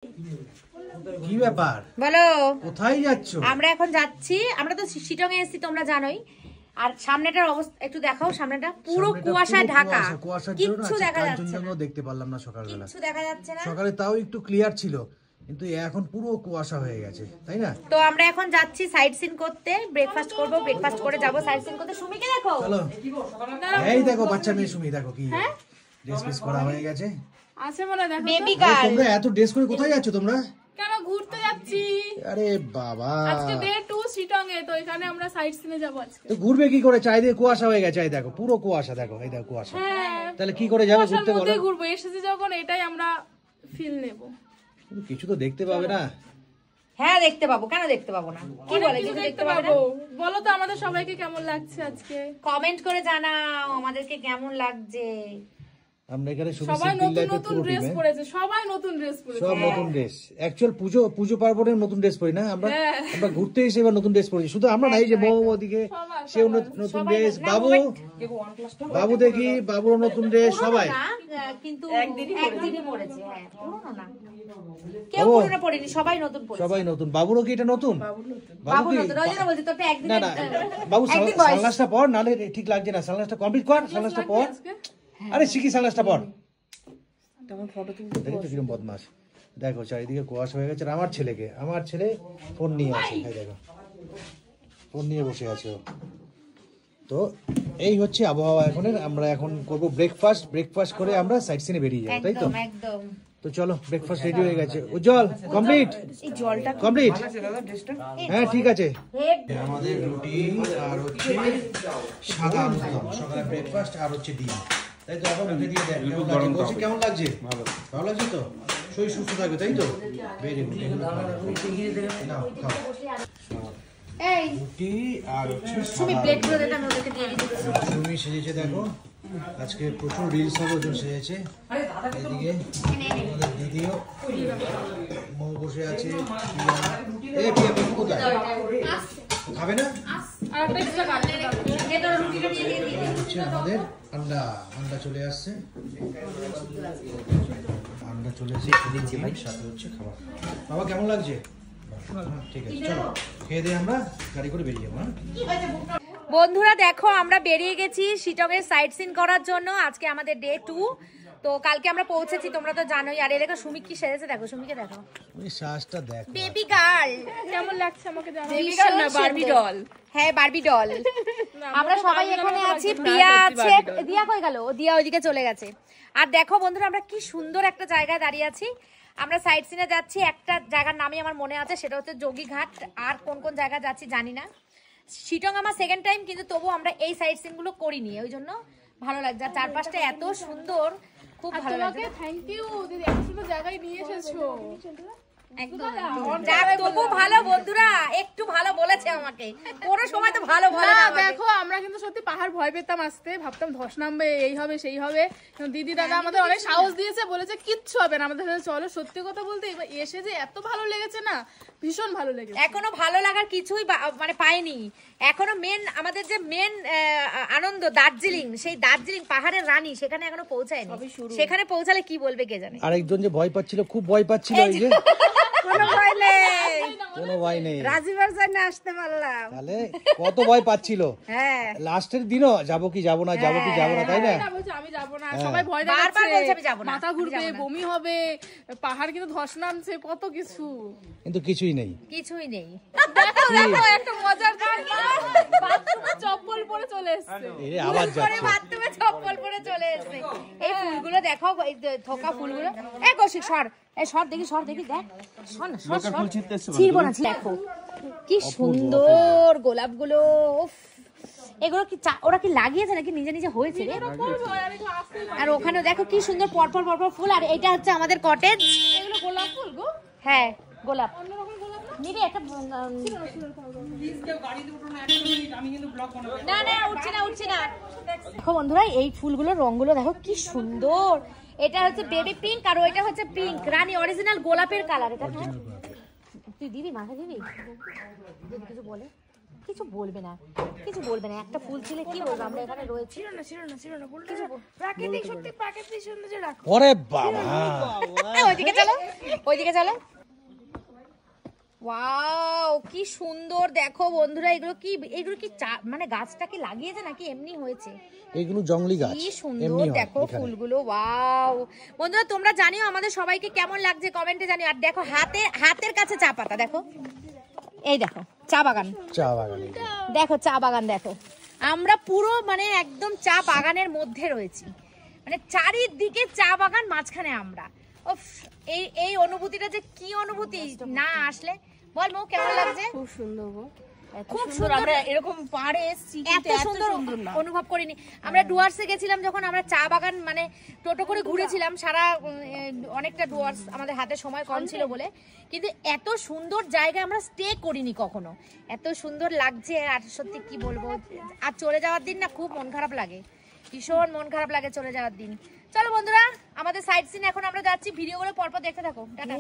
কি ব্যাপার বলো, কোথায় যাচ্ছ? আমরা এখন যাচ্ছি, আমরা তো শিটং এ এসেছি তোমরা জানোই। আর সামনেটার অবস্থা একটু দেখাও, সামনেটা পুরো কুয়াশায় ঢাকা, কিচ্ছু দেখা যাচ্ছে না। দেখতে পারলাম না সকালবেলা, কিচ্ছু দেখা যাচ্ছে না। সকালে তাও একটু ক্লিয়ার ছিল, কিন্তু এখন পুরো কুয়াশা হয়ে গেছে, তাই না? তো আমরা এখন যাচ্ছি সাইট সিন করতে, ব্রেকফাস্ট করব, ব্রেকফাস্ট করে যাব সাইট সিন করতে। সুমিকে দেখো, চলো। এই দেখো বাচ্চা মেয়ে সুমি, দেখো কি ড্রেস পিস করা হয়ে গেছে। আছে মনে দেখো বেবি গার্ল। তোমরা এত ড্রেস করে কোথায় যাচ্ছ তোমরা? কেন ঘুরতে যাচ্ছি? আরে বাবা, আজকে ডে 2 শিটং এ, তো এখানে আমরা সাইট সিনে যাব আজকে। তো ঘুরবে কি করে? চারিদিকে কুয়াশা হয়ে গেছে, এই দেখো পুরো কুয়াশা, দেখো এই দেখো কুয়াশা। তাহলে কি করে যাবে ঘুরতে বলো? ঘুরবো এসেছি যখন, এটাই আমরা ফিল নেব। কিন্তু কিছু তো দেখতে পাবে না। হ্যাঁ দেখতে পাবো, কেন দেখতে পাবো না? কি বলে কিছু দেখতে পাবো? বলো তো আমাদের সবাইকে কেমন লাগছে আজকে? কমেন্ট করে জানাও আমাদেরকে কেমন লাগছে। আমরা এখানে সবাই নতুন নতুন ড্রেস পরেছে, সবাই নতুন ড্রেস পরেছে, সব নতুন ড্রেস। অ্যাকচুয়াল পুজো পার্বণের নতুন ড্রেস পরি না আমরা? আমরা ঘুরতে এসে এবার নতুন ড্রেস পরেছি। শুধু আমরা নাই, যে বউ ওদিকে সেও নতুন ড্রেস, বাবু দেখি বাবুর নতুন ড্রেস, সবাই কিন্তু একদিনই পড়েছে। হ্যাঁ পুরনো না, কেউ পুরনো পড়েনি, সবাই নতুন পড়েছে। সবাই নতুন। বাবুরও কি এটা নতুন? বাবু নতুন, ওই জন্য বলছি তোরটা একদিন। না না বাবু সানগ্লাসটা পর, নালে ঠিক লাগছে না। সানগ্লাসটা কমপ্লিট কর, সানগ্লাসটা পর। আরে শিখি সানগ্লাসটা পর। দেখো কিরকম বদমাস। দেখো চারিদিকে কুয়াশা হয়ে গেছে। আমার ছেলে ফোন নিয়ে আছে, দেখো ফোন নিয়ে বসে আছে ও। তো এই হচ্ছে আবহাওয়া এখনের। আমরা এখন করব ব্রেকফাস্ট করে আমরা সাইট সিনে বেরিয়ে যাবো, তাই তো? একদম। তো চলো, ব্রেকফাস্ট রেডি হয়ে গেছে। উজ্জ্বল কমপ্লিট? এই জলটা কমপ্লিট? হ্যাঁ ঠিক আছে। আমাদের রুটি আর হচ্ছে সাদা আলুর দম, সকালে ব্রেকফাস্ট, আর হচ্ছে ডিম, তাই তো? এখন মুখে দিয়ে দেখ কেমন লাগছে। ভালো লাগছে তো? শরীর সুস্থ থাকবে, তাই তো? Very good. এই রুটি আর হচ্ছে সুমি প্লেটগুলো দে, আমি ওদেরকে দিয়ে দিচ্ছি। সুমি সেজেছে দেখো, আজকে প্রচুর রিলস হবে, ওজন সেজেছে। এদিকে আমাদের দিদিও মৌ বসে আছে। পিয়া কোথায় খাবে না? হচ্ছে আমাদের আন্ডা চলে আসছে, আন্ডা চলে এসে দিচ্ছি ভাই, সাথে হচ্ছে খাবার। বাবা কেমন লাগছে? ঠিক আছে, চলো খেয়ে দিয়ে আমরা গাড়ি করে বেরিয়ে যাবো। বন্ধুরা দেখো, আমরা বেরিয়ে গেছি শিটং এর সাইট সিন করার জন্য। আজকে আমাদের ডে 2। তো কালকে আমরা পৌঁছেছি, তোমরা তো জানোই। আর এই দেখো সুমি কি সেজেছে, দেখো সুমিকে দেখো, ওই শ্বাসটা দেখো। Baby girl. কেমন লাগছে আমাকে জানাও। বেবি গার্ল না, বারবি ডল। হ্যাঁ বারবি ডল। আমরা সবাই এখানে আছি, প্রিয়া আছে। দিয়া কই গেল? ও দিয়া ওইদিকে চলে গেছে। আর দেখো বন্ধুরা, আমরা কি সুন্দর একটা জায়গায় দাঁড়িয়ে আছি। আমরা সাইট সিনে যাচ্ছি। একটা জায়গার নামই আমার মনে আছে, সেটা হচ্ছে যোগীঘাট। আর কোন কোন জায়গা যাচ্ছি জানি না। শিটং আমার সেকেন্ড টাইম, কিন্তু তবু আমরা এই সাইট সিন গুলো করিনি, ওই জন্য ভালো লাগছে। আর চারপাশটা এত সুন্দর, খুব ভালো লাগছে। থ্যাংক ইউ দিদি, এত সুন্দর জায়গায় নিয়ে এসেছো। তবু ভালো বন্ধুরা, একটু ভালো বলেছে আমাকে, কোনো সময় তো ভালো বলে না। দেখো আমরা কিন্তু সত্যি পাহাড় ভয় পেতাম আসতে, ভাবতাম ধস নামবে, এই হবে সেই হবে। দিদি দাদা আমাদের অনেক সাহস দিয়েছে, বলেছে কিচ্ছু হবে না, আমাদের সাথে চলো। সত্যি কথা বলতে এবার এসে যে এত ভালো লেগেছে না, ভীষণ ভালো লেগেছে। এখনো ভালো লাগার কিছুই মানে পাইনি। এখনো আমাদের যে মেন আনন্দ দার্জিলিং, সেই দার্জিলিং পাহাড়ের রানী, সেখানে এখনো পৌঁছায়নি। সেখানে পৌঁছালে কি বলবে কে জানে। আরেকজন যে ভয় পাচ্ছিল, খুব ভয় পাচ্ছিল, এই যে কোনো ভয় নেই, কোনো ভয় নেই, রাজীবের জন্য আসতে পারলাম। তাহলে কত ভয় পাচ্ছিল। হ্যাঁ লাস্টের দিনও যাবো কি যাবো না, তাই না? আমি যাবো না, সবাই ভয় দেখাচ্ছে, মাথা ঘুরবে, বমি হবে, পাহাড় কিন্তু ধস নামছে, কত কিছু, কিন্তু কিছুই নেই। দেখো একটা মজার বাথরুমে চপ্পল পরে চলে এসেছে। আবার যাচ্ছে, বাথরুমে চপ্পল পরে চলে এসেছে। এই ফুলগুলো দেখো, এই থোকা ফুলগুলো। এই কৌশিক সর, এই সর দেখি দেখ, ছিড়বো না। দেখো কি সুন্দর গোলাপগুলো। এগুলো কি ওরা কি লাগিয়েছে নাকি নিজে নিজে হয়েছে রে? আর ওখানে দেখো কি সুন্দর পরপর ফুল। আর এটা হচ্ছে আমাদের কটেজ। এগুলো গোলাপ ফুল গো? হ্যাঁ গোলাপ নিবি একটা। না উঠছি না। দেখো বন্ধুরা, এই ফুলগুলোর রঙগুলো দেখো কি সুন্দর। এটা হচ্ছে বেবি পিঙ্ক, আর ওইটা হচ্ছে পিঙ্ক রানী, অরিজিনাল গোলাপের কালার। এটা তুই দিবি, মাথা দিবি, কিছু বলে কিছু বলবে না, কিছু বলবে না। একটা ফুল ছিলে কি বলবো, আমরা এখানে রয়েছি। প্রাকৃতিক সত্যি প্রাকৃতিক সৌন্দর্য রাখো। ওরে বাবা, ওইদিকে চলো, ওইদিকে চলো। ওয়াও কি সুন্দর দেখো বন্ধুরা, এগুলো কি মানে গাছটাকে লাগিয়েছে নাকি এমনি হয়েছে? এগুলো জঙ্গলি গাছ, কি সুন্দর এমনি হয় দেখো এখানে। ফুলগুলো। ওয়াও বন্ধুরা, তোমরা জানিও আমাদের সবাইকে কেমন লাগছে কমেন্টে জানিও। আর দেখো হাতের কাছে চা পাতা, দেখো এই দেখো চা বাগান, চা বাগান, দেখো চা বাগান দেখো। আমরা পুরো মানে একদম চা বাগানের মধ্যে রয়েছি, মানে চারিদিকে চা বাগান, মাঝখানে আমরা। উফ, এই অনুভূতিটা যে কি অনুভূতি, না আসলে বল মৌ কেমন লাগছে? খুব সুন্দর গো, খুব সুন্দর। আমরা এরকম পাড়ে এসেছি এত সুন্দর অনুভব করিনি। আমরা ডুয়ার্সে গেছিলাম যখন, আমরা চা বাগান মানে টোটো করে ঘুরেছিলাম সারা অনেকটা ডুয়ার্স, আমাদের হাতে সময় কম ছিল বলে, কিন্তু এত সুন্দর জায়গা আমরা স্টে করিনি কখনো। এত সুন্দর লাগছে, আর সত্যি কি বলবো, আর চলে যাওয়ার দিন না খুব মন খারাপ লাগে, ভীষণ মন খারাপ লাগে চলে যাওয়ার দিন। চলো বন্ধুরা, আমাদের সাইড সিন এখন আমরা যাচ্ছি, ভিডিওগুলো পরপর দেখতে থাকো। টাটা।